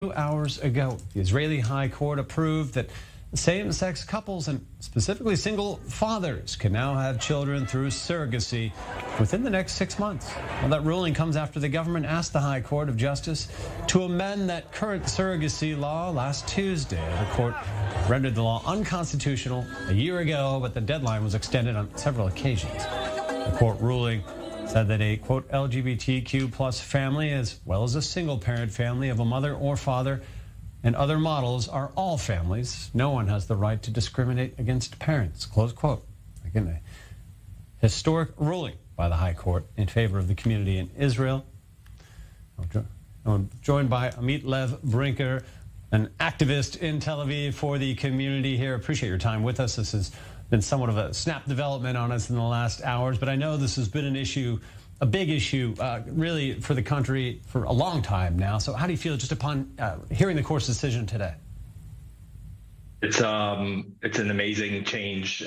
2 hours ago, the Israeli High Court approved that same-sex couples and specifically single fathers can now have children through surrogacy within the next 6 months. Well, that ruling comes after the government asked the High Court of Justice to amend that current surrogacy law last Tuesday. The court rendered the law unconstitutional a year ago, but the deadline was extended on several occasions. The court ruling said that a, quote, LGBTQ plus family, as well as a single-parent family of a mother or father and other models, are all families. No one has the right to discriminate against parents, close quote. Again, a historic ruling by the High Court in favor of the community in Israel. I'm joined by Amit Lev Brinker, an activist in Tel Aviv for the community here. Appreciate your time with us. This has been somewhat of a snap development on us in the last hours, but I know this has been an issue, a big issue, really for the country for a long time now. So how do you feel just upon hearing the court's decision today? It's an amazing change.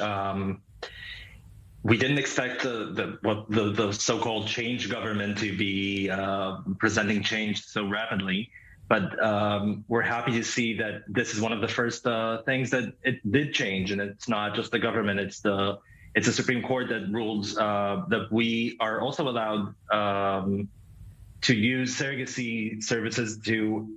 We didn't expect the so-called change government to be presenting change so rapidly. But we're happy to see that this is one of the first things that it did change, and it's not just the government; it's the Supreme Court that rules that we are also allowed to use surrogacy services to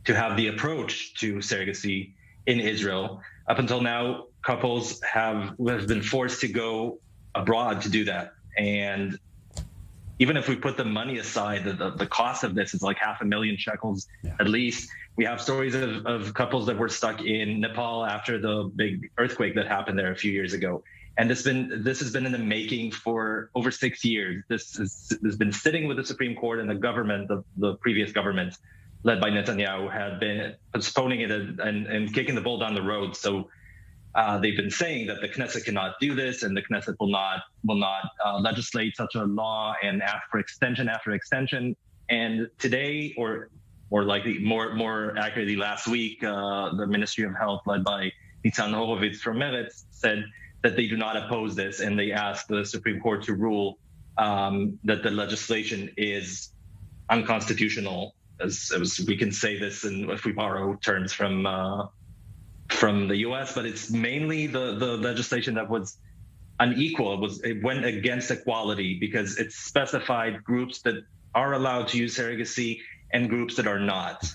have the approach to surrogacy in Israel. Up until now, couples have been forced to go abroad to do that, and even if we put the money aside, the cost of this is like 500,000 shekels at least. We have stories of couples that were stuck in Nepal after the big earthquake that happened there a few years ago. And this has been in the making for over 6 years. This has been sitting with the Supreme Court, and the government, the previous government, led by Netanyahu, had been postponing it and kicking the ball down the road. So they've been saying that the Knesset cannot do this, and the Knesset will not legislate such a law and ask for extension after extension. And today, or more likely, more accurately, last week, the Ministry of Health, led by Nitzan Horowitz from Meretz, said that they do not oppose this, and they asked the Supreme Court to rule that the legislation is unconstitutional. As we can say this, and if we borrow terms from the U.S., but it's mainly the legislation that was unequal. It went against equality because it specified groups that are allowed to use surrogacy and groups that are not.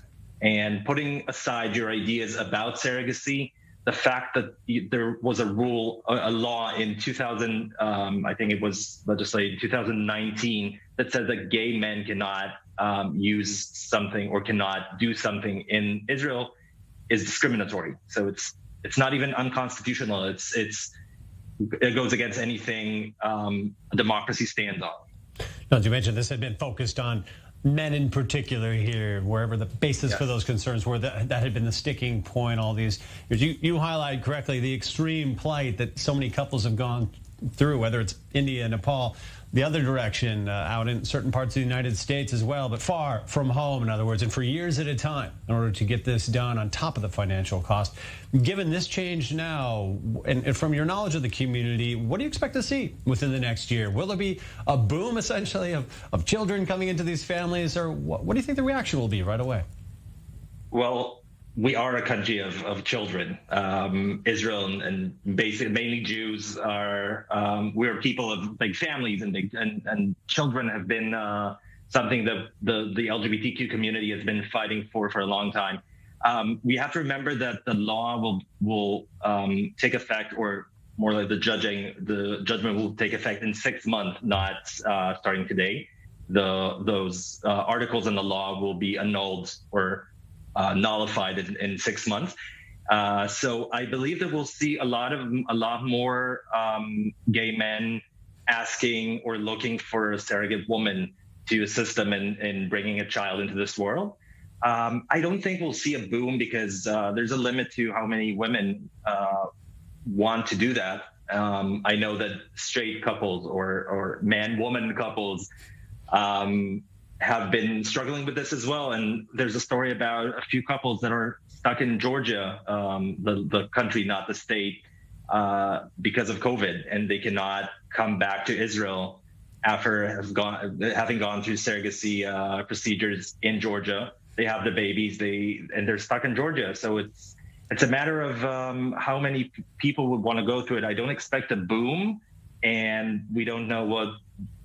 And putting aside your ideas about surrogacy, the fact that there was a law in 2000, I think it was legislated in 2019, that says that gay men cannot use something or cannot do something in Israel is discriminatory. So it's not even unconstitutional. It goes against anything a democracy stands on. Now, as you mentioned, this had been focused on men in particular here, wherever the basis for those concerns were. That had been the sticking point all these years. You highlight correctly the extreme plight that so many couples have gone through, whether it's India, Nepal, the other direction, out in certain parts of the United States as well, but far from home, in other words, and for years at a time in order to get this done on top of the financial cost. Given this change now, and from your knowledge of the community, what do you expect to see within the next year? Will there be a boom, essentially, of children coming into these families, or what do you think the reaction will be right away? Well, we are a country of children. Israel and basically mainly Jews are. We're people of big families, and children have been something that the LGBTQ community has been fighting for a long time. We have to remember that the law will take effect, or more like the judgment will take effect in 6 months, not starting today. Those articles in the law will be annulled or nullified in 6 months. So I believe that we'll see a lot more gay men asking or looking for a surrogate woman to assist them in bringing a child into this world. I don't think we'll see a boom because there's a limit to how many women want to do that. I know that straight couples or man-woman couples have been struggling with this as well. And there's a story about a few couples that are stuck in Georgia, the country, not the state, because of COVID, and they cannot come back to Israel after having gone through surrogacy procedures in Georgia. they have the babies, and they're stuck in Georgia. So it's a matter of how many people would want to go through it. I don't expect a boom, and we don't know what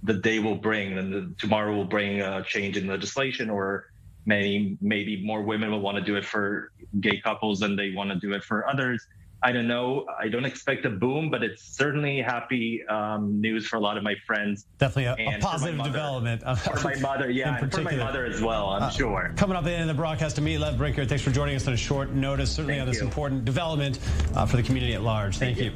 the day will bring. And tomorrow will bring a change in legislation, or maybe more women will want to do it for gay couples than they want to do it for others. I don't know. I don't expect a boom, but it's certainly happy news for a lot of my friends. Definitely a positive development. For my mother, yeah, and for my mother as well, I'm sure. Coming up at the end of the broadcast, Amit Levbrinker, thanks for joining us on a short notice, certainly on this important development for the community at large. Thank you.